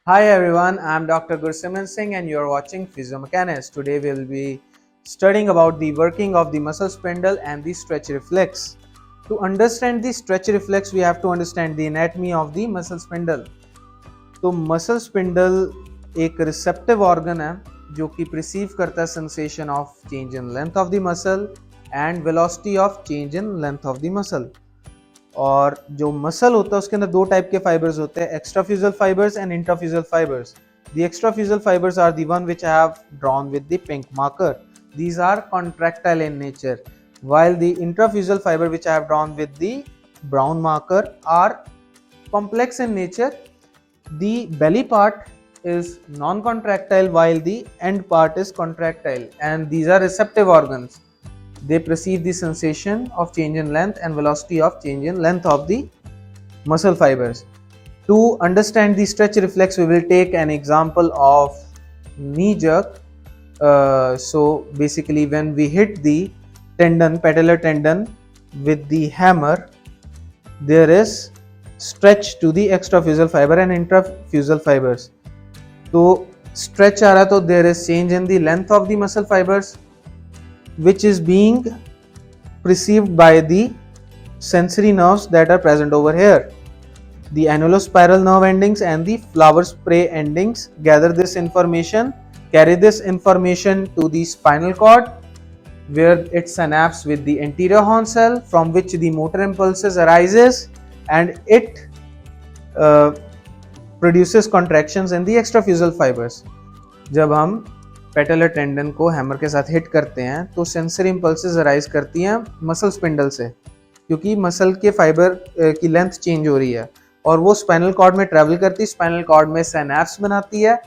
Hi everyone, I'm Dr. Gursimran Singh and you're watching Physiomechanics. Today we'll be studying about the working of the muscle spindle and the stretch reflex. To understand the stretch reflex, we have to understand the anatomy of the muscle spindle. तो muscle spindle एक receptive organ है जो कि perceive करता है sensation of change in length of the muscle and velocity of change in length of the muscle. और जो muscle होता है उसके अंदर दो टाइप के फाइबर्स होते हैं, extrafusal fibres and intrafusal fibres. The extrafusal fibres are the one which I have drawn with the pink marker. These are contractile in nature, while the intrafusal fiber which I have drawn with the brown marker are complex in nature. The belly part is non-contractile while the end part is contractile, and these are receptive organs. They perceive the sensation of change in length and velocity of change in length of the muscle fibers. To understand the stretch reflex, we will take an example of knee jerk. So basically when we hit the tendon, patellar tendon with the hammer, there is stretch to the extrafusal fiber and intrafusal fibers. तो stretch आ रहा तो there is change in the length of the muscle fibers which is being perceived by the sensory nerves that are present over here. The annulospiral nerve endings and the flower spray endings gather this information, carry this information to the spinal cord, where it synapses with the anterior horn cell, from which the motor impulses arises, and it produces contractions in the extrafusal fibers. जब हम patellar tendon को hammer के साथ hit करते हैं तो sensory impulses arise करती हैं मसल स्पिंडल से, क्योंकि मसल के फाइबर की लेंथ चेंज हो रही है और वो स्पाइनल कॉर्ड में ट्रैवल करती है, स्पाइनल कॉर्ड में सिनैप्स बनाती है,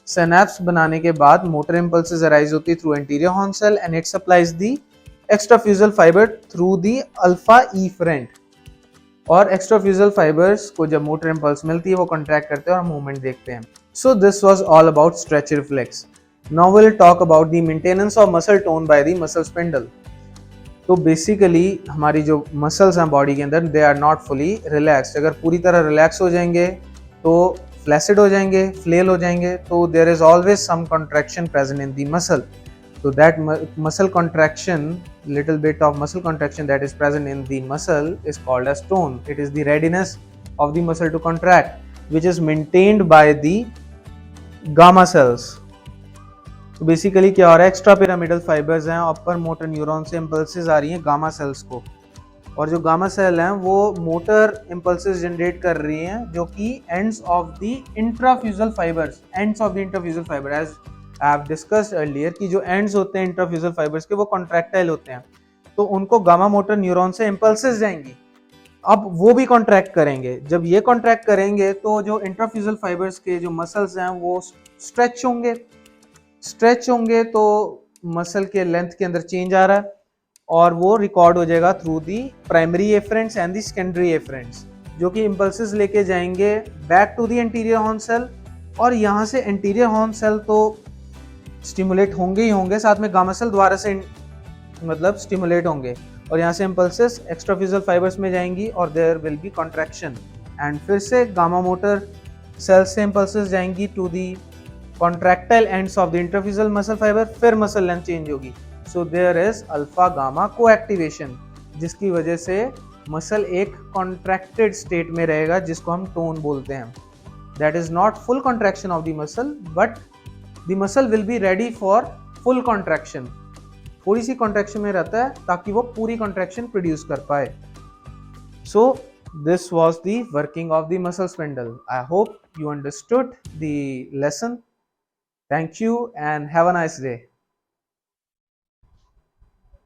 सिनैप्स बनाने के बाद मोटर इंपल्सेस अराइज होती है through anterior horn cell and it supplies the extrafusal fibre through the alpha efferent. और एक्स्ट्राफ्यूजल फाइबर्स को जब मोटर इंपल्स मिलती है वो कॉन्ट्रैक्ट करते हैं और मूवमेंट देखते हैं। So this was all about stretch reflex. Now will talk about the maintenance of muscle tone by the muscle spindle. तो बेसिकली हमारी जो मसल्स हैं बॉडी के अंदर, they are not fully relaxed. अगर पूरी तरह रिलैक्स हो जाएंगे तो फ्लैसिड हो जाएंगे, फ्लेल हो जाएंगे, तो there is always some contraction present in the muscle. So that muscle contraction, little bit of muscle contraction that is present in the muscle is called as tone. It is the readiness of the muscle to contract, which is maintained by the gamma cells. तो basically क्या हो रहा है, extra pyramidal fibres हैं, upper motor neuron से impulses आ रही हैं gamma sales को, और जो गामा सेल हैं वो मोटर इंपल्सेस जनरेट कर रही हैं जो कि ends of the intrafusal fibres, ends of the intrafusal fibre, as I have discussed earlier कि जो एंड्स होते हैं इंट्राफ्यूजल फाइबर्स के वो कॉन्ट्रैक्टाइल होते हैं, तो उनको गामा मोटर न्यूरॉन से इंपल्सेस जाएंगी, अब वो भी कॉन्ट्रैक्ट करेंगे। जब ये कॉन्ट्रैक्ट करेंगे तो जो इंट्राफ्यूजल फाइबर्स के जो मसल्स हैं वो स्ट्रेच होंगे, स्ट्रेच होंगे तो मसल के लेंथ के अंदर चेंज आ रहा है और वो रिकॉर्ड हो जाएगा through the primary afferents and the secondary afferents, जो कि इंपल्सेस लेके जाएंगे back to the anterior horn cell, और यहाँ से एंटीरियर हॉर्न सेल तो स्टिमुलेट होंगे ही होंगे, साथ में गामा सेल द्वारा से मतलब स्टिमुलेट होंगे, और यहाँ से इंपल्सेस एक्स्ट्राफ्यूजल फाइबर्स में जाएंगी और there will be contraction, and फिर से गामा मोटर सेल से इंपल्सेस जाएंगी to the contractile ends of the intrafusal muscle fibre, फिर मसल लेंथ चेंज होगी। So there is alpha gamma coactivation, जिसकी वजह से मसल एक कॉन्ट्रैक्टेड स्टेट में रहेगा जिसको हम टोन बोलते हैं। That is not full contraction of the muscle, but the muscle will be ready for full contraction. थोड़ी सी कॉन्ट्रैक्शन में रहता है ताकि वो पूरी कॉन्ट्रैक्शन प्रोड्यूस कर पाए। सो this was the working of the muscle spindle. I hope you understood the lesson. Thank you and have a nice day.